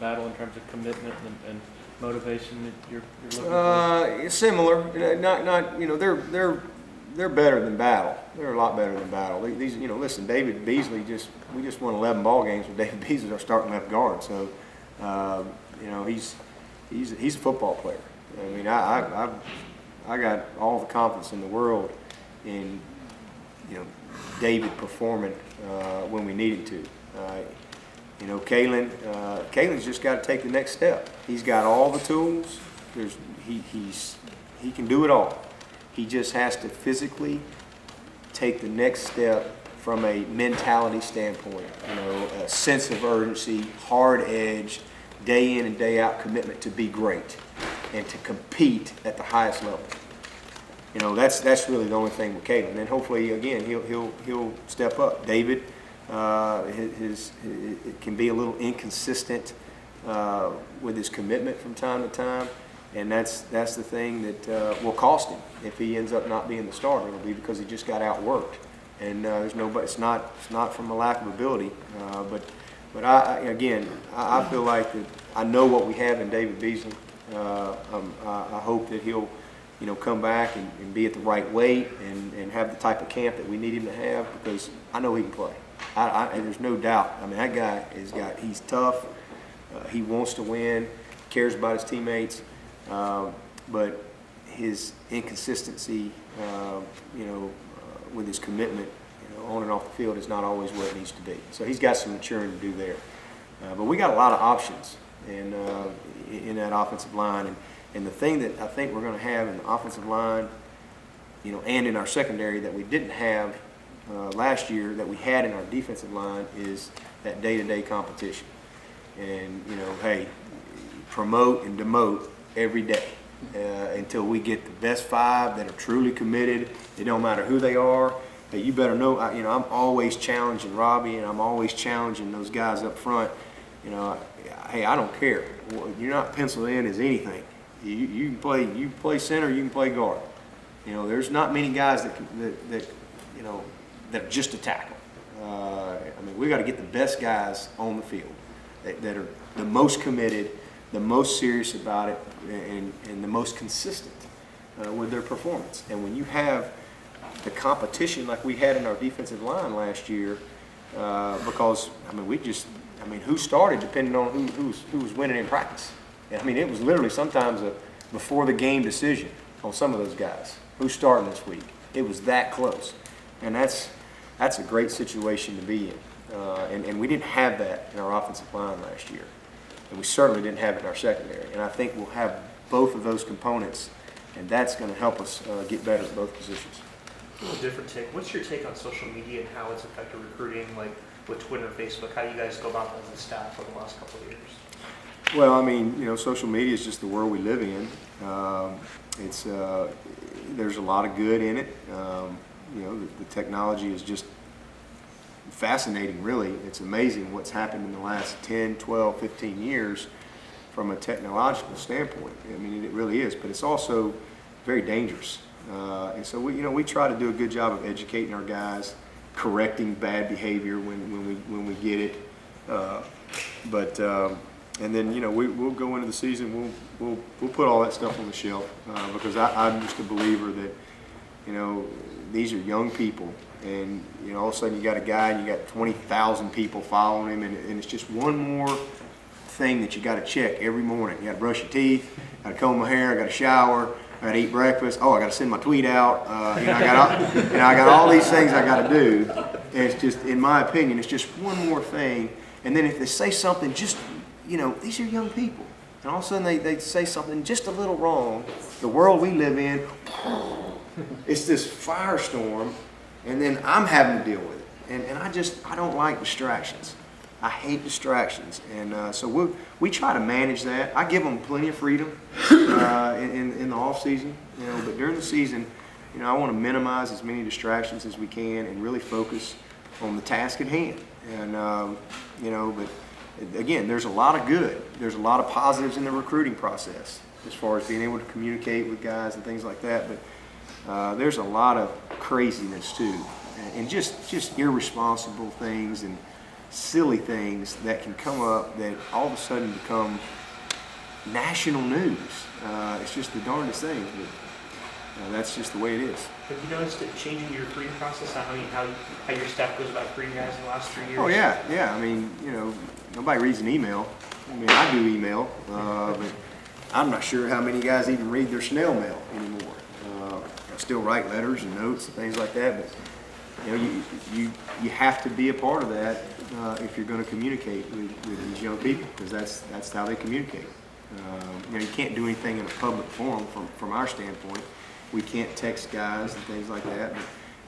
Battle in terms of commitment and motivation that you're looking for? Similar, not they're better than Battle. They're a lot better than Battle. These listen, David Beasley we just won 11 ball games with David Beasley our starting left guard. So he's a football player. I mean, I got all the confidence in the world in David performing when we needed to. Kalen's just got to take the next step. He's got all the tools. He can do it all. He just has to physically take the next step from a mentality standpoint. A sense of urgency, hard edge, day in and day out commitment to be great and to compete at the highest level. That's really the only thing with Kalen. And hopefully, again, he'll step up. David, it can be a little inconsistent with his commitment from time to time, and that's the thing that will cost him if he ends up not being the starter. It'll be because he just got outworked, and there's nobody. It's not from a lack of ability, but I feel like that I know what we have in David Beasley. I hope that he'll come back and be at the right weight and have the type of camp that we need him to have, because I know he can play. And there's no doubt. I mean, that guy he's tough. He wants to win, cares about his teammates, but his inconsistency, with his commitment, on and off the field is not always where it needs to be. So he's got some maturing to do there. But we got a lot of options in that offensive line. And the thing that I think we're going to have in the offensive line, and in our secondary that we didn't have last year that we had in our defensive line is that day-to-day competition. And, hey, promote and demote every day until we get the best 5 that are truly committed. It don't matter who they are. Hey, you better know, I'm always challenging Robbie, and I'm always challenging those guys up front. Hey, I don't care. You're not penciled in as anything. You can play center, you can play guard. There's not many guys that are just a tackle. We got to get the best guys on the field that are the most committed, the most serious about it, and the most consistent with their performance. And when you have the competition like we had in our defensive line last year, because who started depending on who was winning in practice. It was literally sometimes a before the game decision on some of those guys. Who's starting this week? It was that close, and that's a great situation to be in. And we didn't have that in our offensive line last year, and we certainly didn't have it in our secondary. And I think we'll have both of those components, and that's going to help us get better at both positions. A little different take. What's your take on social media and how it's affected recruiting, like with Twitter and Facebook? How do you guys go about that as a staff over the last couple of years? Well, social media is just the world we live in. There's a lot of good in it. The technology is just fascinating, really. It's amazing what's happened in the last 10, 12, 15 years from a technological standpoint. It really is, but it's also very dangerous. And so we try to do a good job of educating our guys, correcting bad behavior when we get it. And then we'll go into the season. We'll put all that stuff on the shelf because I'm just a believer that these are young people, and all of a sudden you got a guy and you got 20,000 people following him, and it's just one more thing that you got to check every morning. You got to brush your teeth, got to comb my hair, I got to shower, I got to eat breakfast. Oh, I got to send my tweet out. I got all these things I got to do. And it's just, in my opinion, it's just one more thing. And then if they say something, just these are young people, and all of a sudden they say something just a little wrong. The world we live in, it's this firestorm, and then I'm having to deal with it. And I don't like distractions. I hate distractions, and so we try to manage that. I give them plenty of freedom in the off season, but during the season, I want to minimize as many distractions as we can and really focus on the task at hand. And but again, there's a lot of good. There's a lot of positives in the recruiting process as far as being able to communicate with guys and things like that. But there's a lot of craziness too, and just irresponsible things and silly things that can come up that all of a sudden become national news. It's just the darndest things, but that's just the way it is. Have you noticed it changing your recruiting process? How your staff goes about recruiting guys in the last 3 years? Oh yeah. I mean, nobody reads an email. I mean, I do email, but I'm not sure how many guys even read their snail mail anymore. I still write letters and notes and things like that, but you have to be a part of that if you're going to communicate with these young people, because that's how they communicate. You can't do anything in a public forum from our standpoint. We can't text guys and things like that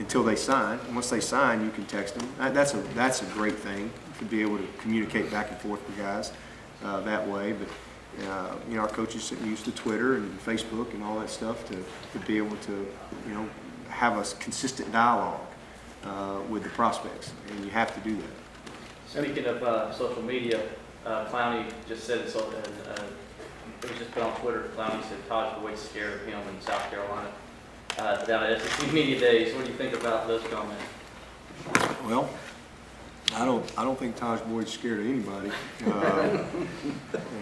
until they sign. And once they sign, you can text them. That's a great thing to be able to communicate back and forth with guys that way. But our coaches use the Twitter and Facebook and all that stuff to be able to have a consistent dialogue with the prospects, and you have to do that. Speaking of social media, Clowney just said it was just put on Twitter. Clowney said Taj Boyd's scared of him in South Carolina down at SEC Media Days. What do you think about those comments? Well, I don't think Taj Boyd's scared of anybody.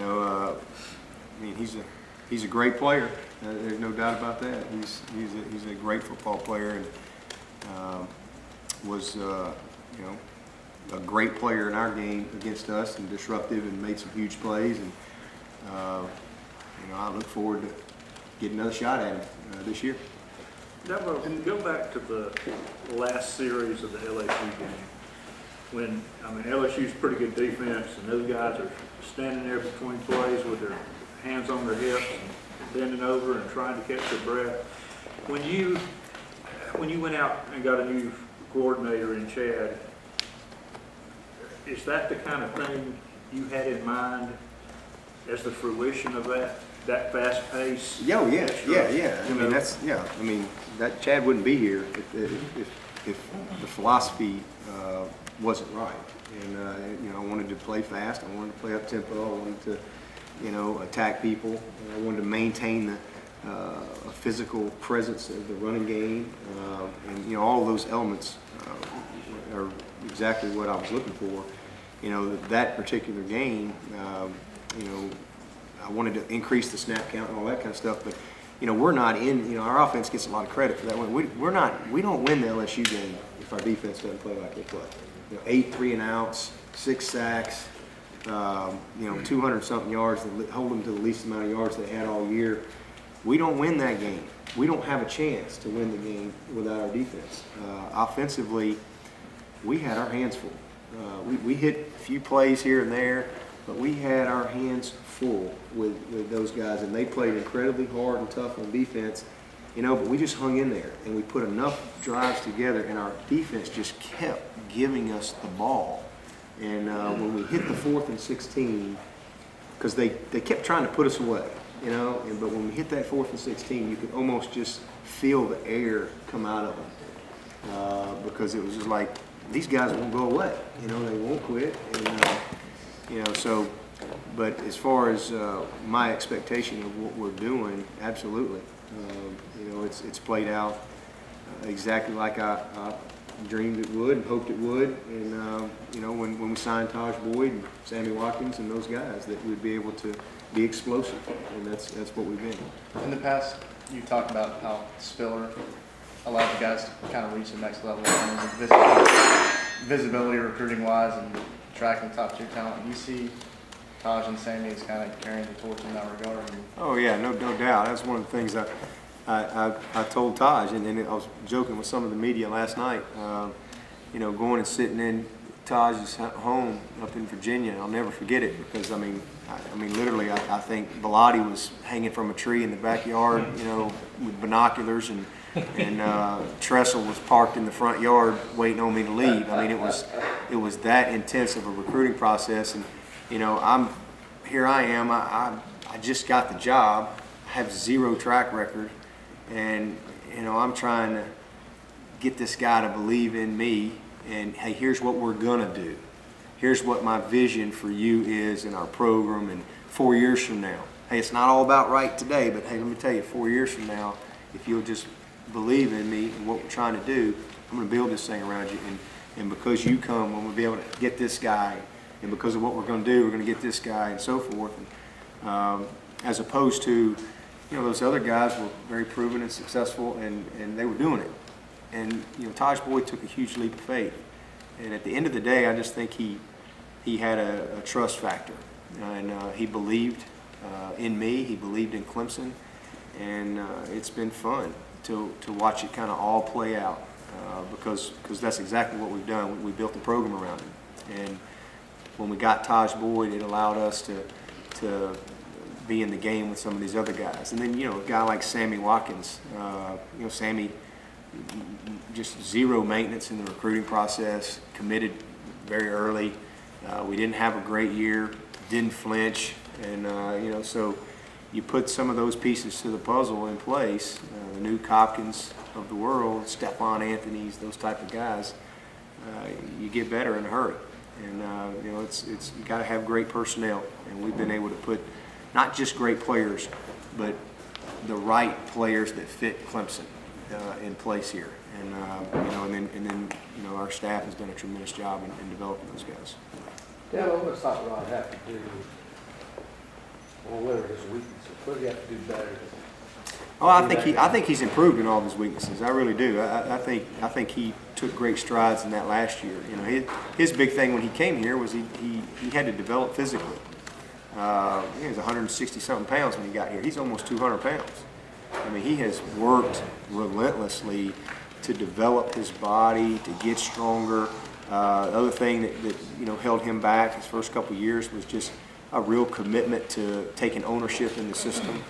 I mean, he's a great player. There's no doubt about that. He's a great football player, and was a great player in our game against us, and disruptive, and made some huge plays. And I look forward to getting another shot at him this year. Dabo, go back to the last series of the LSU game. When LSU's pretty good defense, and those guys are standing there between plays with their hands on their hips and bending over and trying to catch their breath. When you went out and got a new coordinator in Chad, is that the kind of thing you had in mind as the fruition of that fast pace? Yeah. I mean, that Chad wouldn't be here if the philosophy wasn't right. And I wanted to play fast. I wanted to play up tempo. I wanted to attack people. I wanted to maintain a physical presence of the running game, and all of those elements are exactly what I was looking for. That particular game, I wanted to increase the snap count and all that kind of stuff, but we're not in. Our offense gets a lot of credit for that one. We don't win the LSU game if our defense doesn't play like they play. 8 3-and-outs, 6 sacks, 200-something yards, hold them to the least amount of yards they had all year. We don't win that game. We don't have a chance to win the game without our defense. Offensively, we had our hands full. We hit a few plays here and there, but we had our hands full with those guys, and they played incredibly hard and tough on defense. But we just hung in there, and we put enough drives together, and our defense just kept giving us the ball. And when we hit the 4th and 16, because they kept trying to put us away, but when we hit that 4th and 16, you could almost just feel the air come out of them, because it was just like, these guys won't go away, they won't quit, and so. But as far as my expectation of what we're doing, absolutely. It's played out exactly like I dreamed it would and hoped it would. And, when we signed Taj Boyd and Sammy Watkins and those guys, that we'd be able to be explosive. And that's what we've been. In the past, you talked about how Spiller allowed the guys to kind of reach the next level in terms of visibility recruiting-wise and attracting top-tier talent. Do you see Taj and Sammy is kind of carrying the torch in that regard? Oh yeah, no doubt. That's one of the things I told Taj, and then I was joking with some of the media last night. Going and sitting in Taj's home up in Virginia, I'll never forget it, because I mean literally, I think Bellotti was hanging from a tree in the backyard, with binoculars, and Tressel was parked in the front yard waiting on me to leave. I mean, it was that intense of a recruiting process, and here I am. I just got the job. I have 0 track record, and I'm trying to get this guy to believe in me. And hey, here's what we're gonna do. Here's what my vision for you is in our program, and 4 years from now. Hey, it's not all about right today, but hey, let me tell you, 4 years from now, if you'll just believe in me and what we're trying to do, I'm gonna build this thing around you. and because you come, when we'll be able to get this guy, and because of what we're going to do, we're going to get this guy, and so forth. And, as opposed to, those other guys were very proven and successful, and they were doing it. And Taj Boyd took a huge leap of faith. And at the end of the day, I just think he had a trust factor, and he believed in me. He believed in Clemson, and it's been fun to watch it kind of all play out because that's exactly what we've done. We built the program around him, and when we got Taj Boyd, it allowed us to be in the game with some of these other guys. And then a guy like Sammy Watkins, Sammy, just zero maintenance in the recruiting process, committed very early. We didn't have a great year, didn't flinch, and so you put some of those pieces to the puzzle in place, the new Hopkins of the world, Stephon Anthony's, those type of guys, you get better in a hurry. And it's you got to have great personnel, and we've been able to put not just great players, but the right players that fit Clemson in place here. And and then our staff has done a tremendous job in developing those guys. Dabo, what's Hot Rod have to do, or what are his weaknesses? What does he have to do better? Oh, I think he's improved in all of his weaknesses. I really do. I think he took great strides in that last year. His big thing when he came here was he had to develop physically. He was 160-something pounds when he got here. He's almost 200 pounds. I mean, he has worked relentlessly to develop his body, to get stronger. The other thing that held him back his first couple of years was just a real commitment to taking ownership in the system,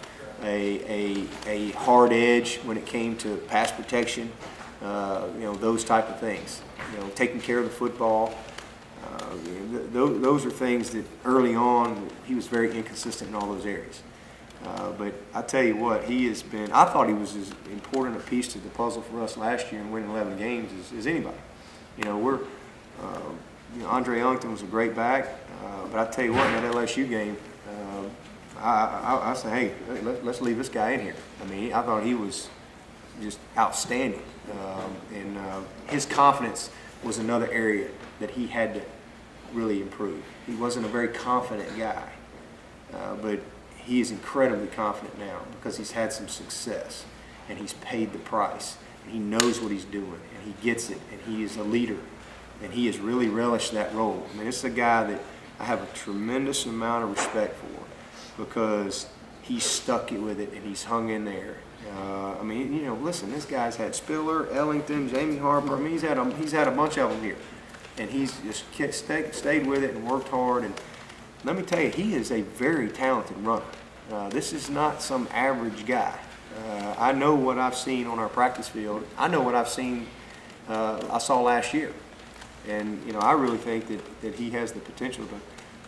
a hard edge when it came to pass protection, those type of things. Taking care of the football. Those are things that early on he was very inconsistent in all those areas. But I tell you what, he has been. I thought he was as important a piece to the puzzle for us last year in winning 11 games as anybody. Andre Ellington was a great back, but I tell you what, in that LSU game, I said, hey, let's leave this guy in here. I mean, I thought he was just outstanding, and his confidence was another area that he had to really improve. He wasn't a very confident guy, but he is incredibly confident now because he's had some success and he's paid the price and he knows what he's doing and he gets it and he is a leader and he has really relished that role. I mean, it's a guy that I have a tremendous amount of respect for because he stuck it with it and he's hung in there. Listen, this guy's had Spiller, Ellington, Jamie Harper. I mean, he's had a bunch of them here. And he's just stayed with it and worked hard. And let me tell you, he is a very talented runner. This is not some average guy. I know what I've seen on our practice field. I know what I saw last year. And, I really think that he has the potential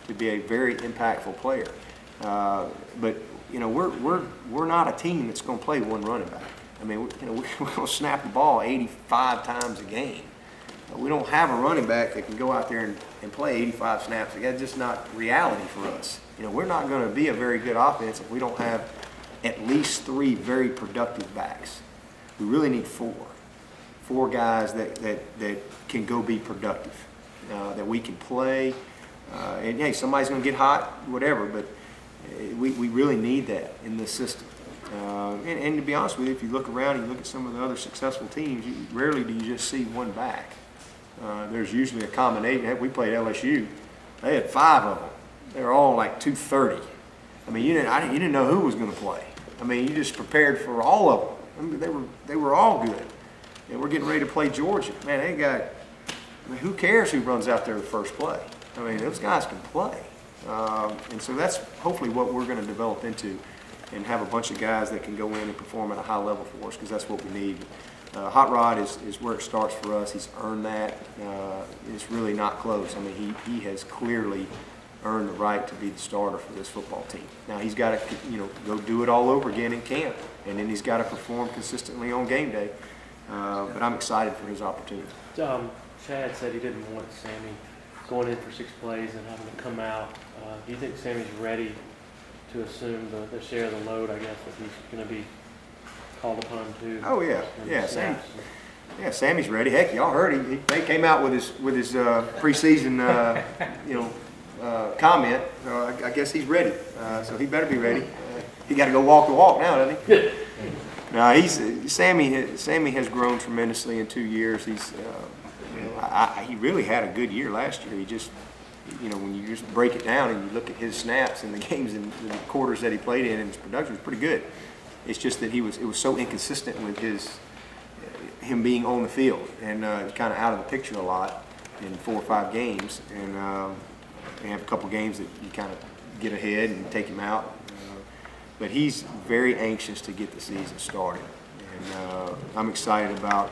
to be a very impactful player. But, we're not a team that's going to play one running back. I mean, we're going to snap the ball 85 times a game. We don't have a running back that can go out there and play 85 snaps. That's just not reality for us. We're not going to be a very good offense if we don't have at least 3 very productive backs. We really need 4 guys that can go be productive, that we can play. And hey, somebody's going to get hot, whatever, but we really need that in this system. And to be honest with you, if you look around and you look at some of the other successful teams, rarely do you just see one back. There's usually a combination. Heck, we played LSU. They had 5 of them. They were all like 230. I mean, you didn't know who was going to play. I mean, you just prepared for all of them. I mean, they were all good. And we're getting ready to play Georgia. Man, who cares who runs out there the first play? I mean, those guys can play. And so that's hopefully what we're going to develop into and have a bunch of guys that can go in and perform at a high level for us because that's what we need. Hot Rod is where it starts for us. He's earned that. It's really not close. I mean, he has clearly earned the right to be the starter for this football team. Now he's got to, go do it all over again in camp, and then he's got to perform consistently on game day. But I'm excited for his opportunity. Chad said he didn't want Sammy going in for 6 plays and having to come out. Do you think Sammy's ready to assume the share of the load, I guess, that he's going to be called upon to? Oh, yeah. Yeah, Yeah, Sammy's ready. Heck, y'all heard him. They came out with his preseason, comment. I guess he's ready. So he better be ready. He got to go walk the walk now, doesn't he? No, Sammy has grown tremendously in 2 years. He's, he really had a good year last year. He just, when you just break it down and you look at his snaps and the games and the quarters that he played in, and his production was pretty good. It's just that it was so inconsistent with him being on the field, and kind of out of the picture a lot in 4 or 5 games, and they have a couple games that you kind of get ahead and take him out. But he's very anxious to get the season started, and I'm excited about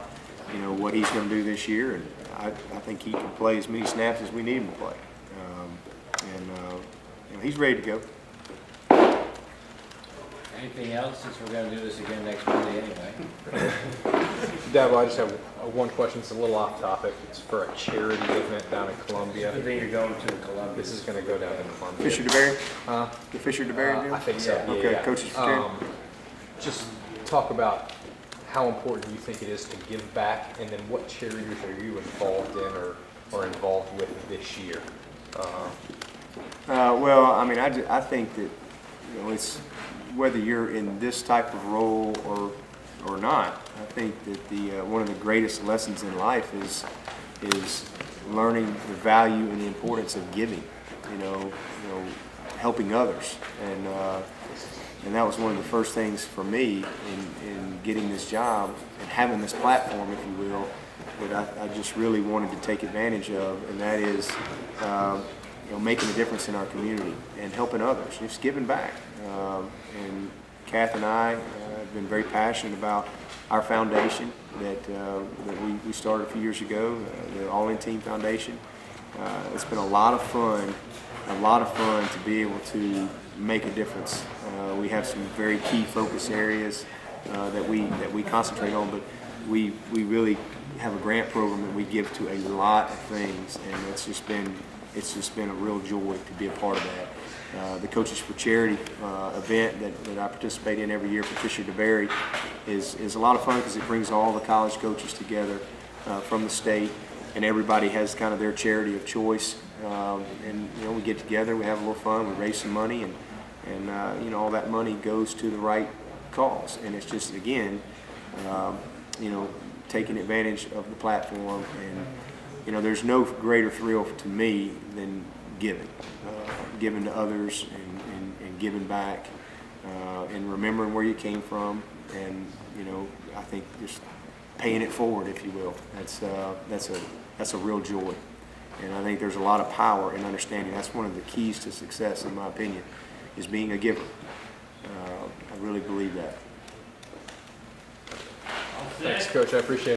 what he's going to do this year, and I think he can play as many snaps as we need him to play, and he's ready to go. Anything else, since we're gonna do this again next Monday anyway? Dabo, I just have one question. It's a little off topic. It's for a charity event down in Columbia. I think you're going to Columbia. This is going to go down in Columbia. Fisher DeBerry? The Fisher DeBerry deal? I think so. Yeah. Okay, yeah. Coaches for Charity. Just talk about how important you think it is to give back, and then what charities are you involved in or involved with this year? Well, I mean, I think that it's whether you're in this type of role or not. I think that one of the greatest lessons in life is learning the value and the importance of giving. Helping others, and that was one of the first things for me in getting this job and having this platform, if you will, that I just really wanted to take advantage of, and that is making a difference in our community and helping others, just giving back. And Kath and I have been very passionate about our foundation that we started a few years ago, the All In Team Foundation. It's been a lot of fun to be able to make a difference. We have some very key focus areas that we concentrate on, but we really have a grant program that we give to a lot of things, and it's just been a real joy to be a part of that. The Coaches for Charity event that I participate in every year for Fisher DeBerry is a lot of fun because it brings all the college coaches together from the state, and everybody has kind of their charity of choice. And we get together, we have a little fun, we raise some money, and all that money goes to the right cause. And it's just, again, taking advantage of the platform, and there's no greater thrill to me than giving to others and giving back, and remembering where you came from, and I think just paying it forward, if you will. That's a real joy, and I think there's a lot of power in understanding. That's one of the keys to success, in my opinion, is being a giver. I really believe that. Thanks, Coach. I appreciate it.